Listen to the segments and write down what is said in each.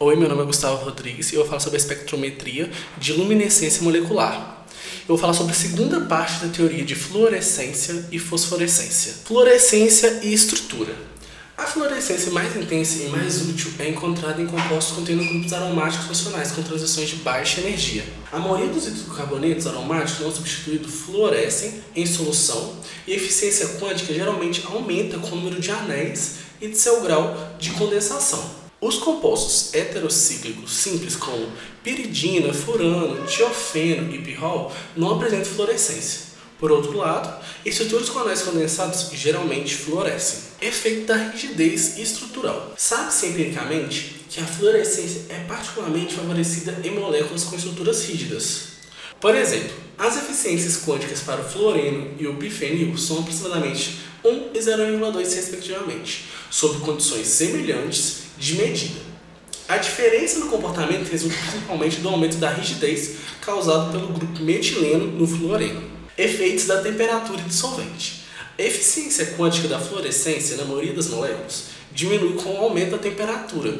Oi, meu nome é Gustavo Rodrigues e eu vou falar sobre a espectrometria de luminescência molecular. Eu vou falar sobre a segunda parte da teoria de fluorescência e fosforescência. Fluorescência e estrutura. A fluorescência mais intensa e mais útil é encontrada em compostos contendo grupos aromáticos funcionais com transições de baixa energia. A maioria dos hidrocarbonetos aromáticos não substituídos fluorescem em solução e a eficiência quântica geralmente aumenta com o número de anéis e de seu grau de condensação. Os compostos heterocíclicos simples como piridina, furano, tiofeno e pirrol não apresentam fluorescência. Por outro lado, estruturas com anéis condensados geralmente fluorescem. Efeito da rigidez estrutural. Sabe-se empiricamente que a fluorescência é particularmente favorecida em moléculas com estruturas rígidas. Por exemplo, as eficiências quânticas para o fluoreno e o bifenil são aproximadamente 1 e 0,2 respectivamente, sob condições semelhantes de medida. A diferença no comportamento resulta principalmente do aumento da rigidez causado pelo grupo metileno no fluoreno. Efeitos da temperatura e do solvente. A eficiência quântica da fluorescência na maioria das moléculas diminui com o aumento da temperatura,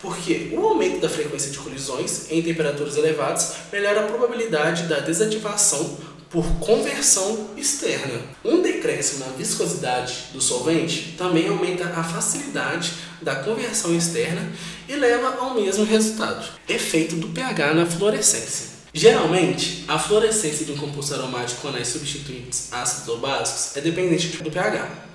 porque o aumento da frequência de colisões em temperaturas elevadas melhora a probabilidade da desativação por conversão externa. Um decréscimo na viscosidade do solvente também aumenta a facilidade da conversão externa e leva ao mesmo resultado. Efeito do pH na fluorescência. Geralmente, a fluorescência de um composto aromático com anéis substituintes ácidos ou básicos é dependente do pH.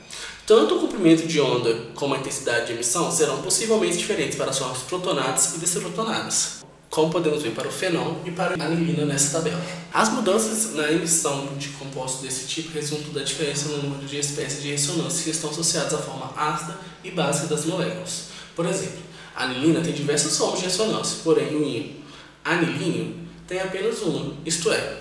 Tanto o comprimento de onda como a intensidade de emissão serão possivelmente diferentes para as formas protonadas e desprotonadas, como podemos ver para o fenol e para a anilina nessa tabela. As mudanças na emissão de compostos desse tipo resultam da diferença no número de espécies de ressonância que estão associadas à forma ácida e básica das moléculas. Por exemplo, a anilina tem diversas formas de ressonância, porém o íon anilíneo tem apenas uma, isto é,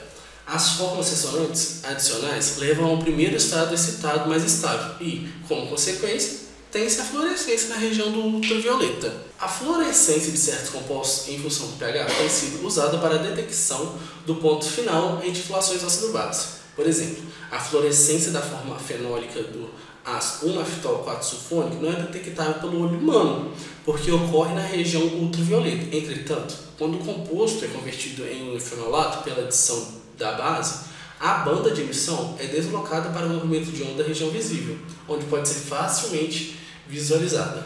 as formas ressonantes adicionais levam ao primeiro estado excitado mais estável e, como consequência, tem-se a fluorescência na região do ultravioleta. A fluorescência de certos compostos em função do pH tem sido usada para a detecção do ponto final em titulações ácido-base. Por exemplo, a fluorescência da forma fenólica do ácido 1-maltitol 4-sulfônico não é detectável pelo olho humano, porque ocorre na região ultravioleta. Entretanto, quando o composto é convertido em um fenolato pela adição da base, a banda de emissão é deslocada para o comprimento de onda da região visível, onde pode ser facilmente visualizada.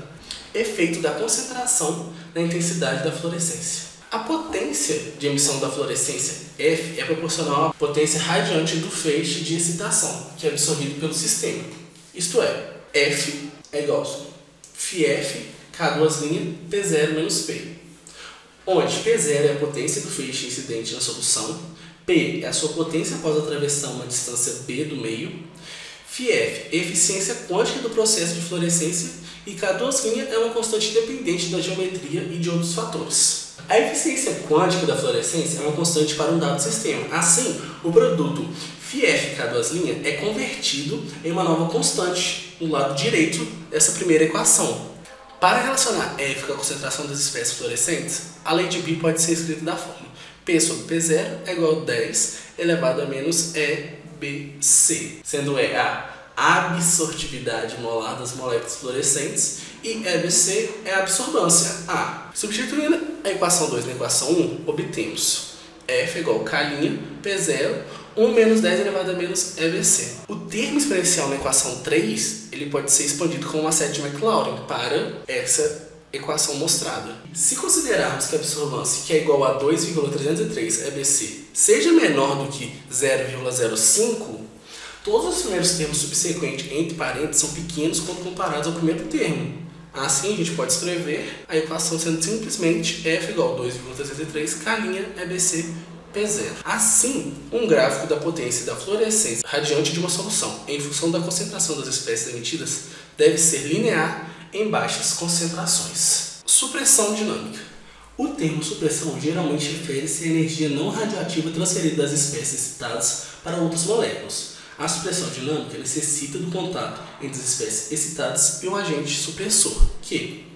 Efeito da concentração na intensidade da fluorescência. A potência de emissão da fluorescência F é proporcional à potência radiante do feixe de excitação, que é absorvido pelo sistema. Isto é, F é igual a φF, K2' P0 menos P, onde P0 é a potência do feixe incidente na solução, P é a sua potência após atravessar uma distância B do meio, φF, eficiência quântica do processo de fluorescência e K2' é uma constante dependente da geometria e de outros fatores. A eficiência quântica da fluorescência é uma constante para um dado sistema. Assim, o produto φF K2' é convertido em uma nova constante no lado direito dessa primeira equação. Para relacionar F com a concentração das espécies fluorescentes, a lei de Bi pode ser escrita da forma P sobre P0 é igual a 10 elevado a menos EBC, sendo E a absortividade molar das moléculas fluorescentes e EBC é a absorbância A. Substituindo a equação 2 na equação 1, obtemos F igual a K' P0 1 menos 10 elevado a menos EBC. O termo exponencial na equação 3 ele pode ser expandido com uma série de Maclaurin para essa equação mostrada. Se considerarmos que a absorvância, que é igual a 2,303 EBC, seja menor do que 0,05, todos os primeiros termos subsequentes entre parênteses são pequenos quando comparados ao primeiro termo. Assim, a gente pode escrever a equação sendo simplesmente F igual a 2,303 K' EBC P0. Assim, um gráfico da potência da fluorescência radiante de uma solução em função da concentração das espécies emitidas deve ser linear em baixas concentrações. Supressão dinâmica. O termo supressão geralmente refere-se à energia não radioativa transferida das espécies excitadas para outras moléculas. A supressão dinâmica necessita do contato entre as espécies excitadas e o agente supressor, que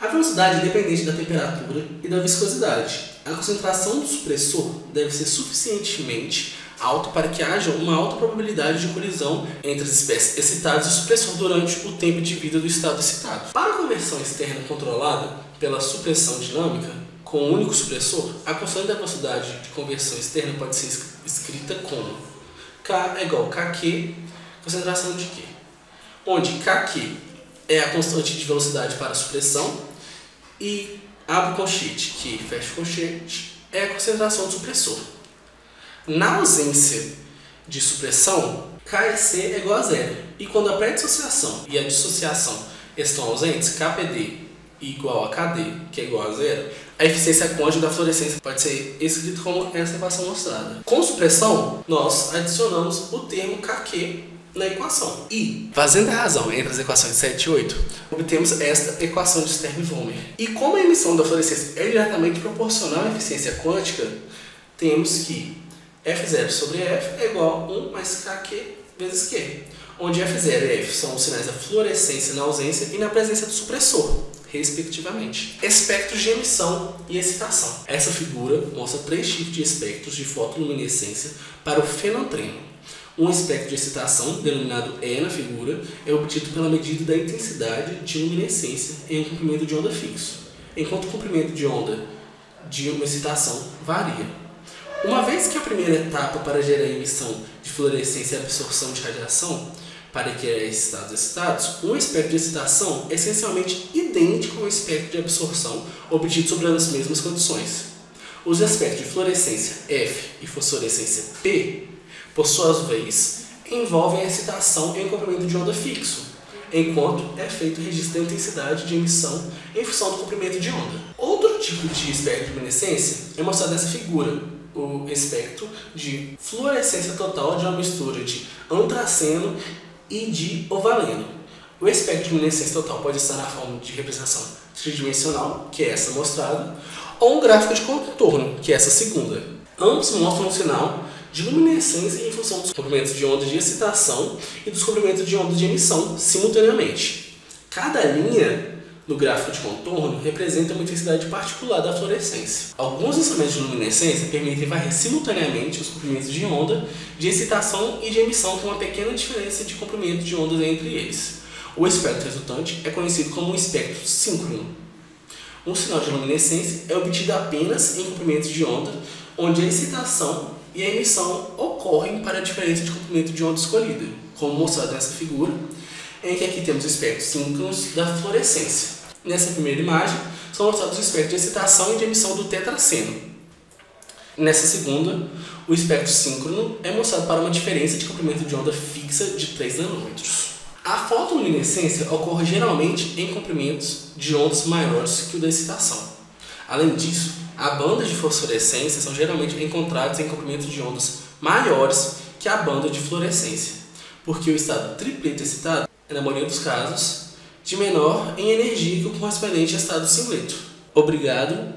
a velocidade é dependente da temperatura e da viscosidade. A concentração do supressor deve ser suficientemente alta para que haja uma alta probabilidade de colisão entre as espécies excitadas e o supressor durante o tempo de vida do estado excitado. Para a conversão externa controlada pela supressão dinâmica com um único supressor, a constante da velocidade de conversão externa pode ser escrita como K é igual a KQ, concentração de Q, onde KQ é a constante de velocidade para a supressão e abre colchete, Q fecha colchete, é a concentração do supressor. Na ausência de supressão, KC é igual a zero. E quando a pré-dissociação e a dissociação estão ausentes, KPD igual a KD, que é igual a zero, a eficiência cônjuge da fluorescência pode ser escrita como essa equação mostrada. Com supressão, nós adicionamos o termo KQ na equação. E, fazendo a razão entre as equações 7 e 8, obtemos esta equação de Stern e Vollmer. E como a emissão da fluorescência é diretamente proporcional à eficiência quântica, temos que F0 sobre F é igual a 1 mais KQ vezes Q, onde F0 e F são os sinais da fluorescência na ausência e na presença do supressor, respectivamente. Espectros de emissão e excitação. Essa figura mostra 3 tipos de espectros de fotoluminescência para o fenotreno. Um espectro de excitação, denominado E na figura, é obtido pela medida da intensidade de luminescência em um comprimento de onda fixo, enquanto o comprimento de onda de uma excitação varia. Uma vez que a primeira etapa para gerar a emissão de fluorescência é a absorção de radiação, para que é excitados, um espectro de excitação é essencialmente idêntico ao espectro de absorção obtido sob as mesmas condições. Os espectros de fluorescência F e fosforescência P, por sua vez, envolvem a excitação em um comprimento de onda fixo, enquanto é feito o registro da intensidade de emissão em função do comprimento de onda. Outro tipo de espectro de luminescência é mostrado nessa figura, o espectro de fluorescência total de uma mistura de antraceno e de ovaleno. O espectro de luminescência total pode estar na forma de representação tridimensional, que é essa mostrada, ou um gráfico de contorno, que é essa segunda. Ambos mostram um sinal de luminescência em função dos comprimentos de onda de excitação e dos comprimentos de onda de emissão simultaneamente. Cada linha no gráfico de contorno representa uma intensidade particular da fluorescência. Alguns instrumentos de luminescência permitem varrer simultaneamente os comprimentos de onda de excitação e de emissão com uma pequena diferença de comprimento de ondas entre eles. O espectro resultante é conhecido como um espectro síncrono. Um sinal de luminescência é obtido apenas em comprimentos de onda onde a excitação e a emissão ocorrem para a diferença de comprimento de onda escolhida, como mostrado nessa figura, em que aqui temos espectros síncronos da fluorescência. Nessa primeira imagem, são mostrados os espectros de excitação e de emissão do tetraceno. Nessa segunda, o espectro síncrono é mostrado para uma diferença de comprimento de onda fixa de 3 nanômetros. A fotoluminescência ocorre geralmente em comprimentos de ondas maiores que o da excitação. Além disso, as bandas de fosforescência são geralmente encontradas em comprimentos de ondas maiores que a banda de fluorescência, porque o estado tripleto excitado é, na maioria dos casos, de menor em energia que o correspondente ao estado singleto. Obrigado.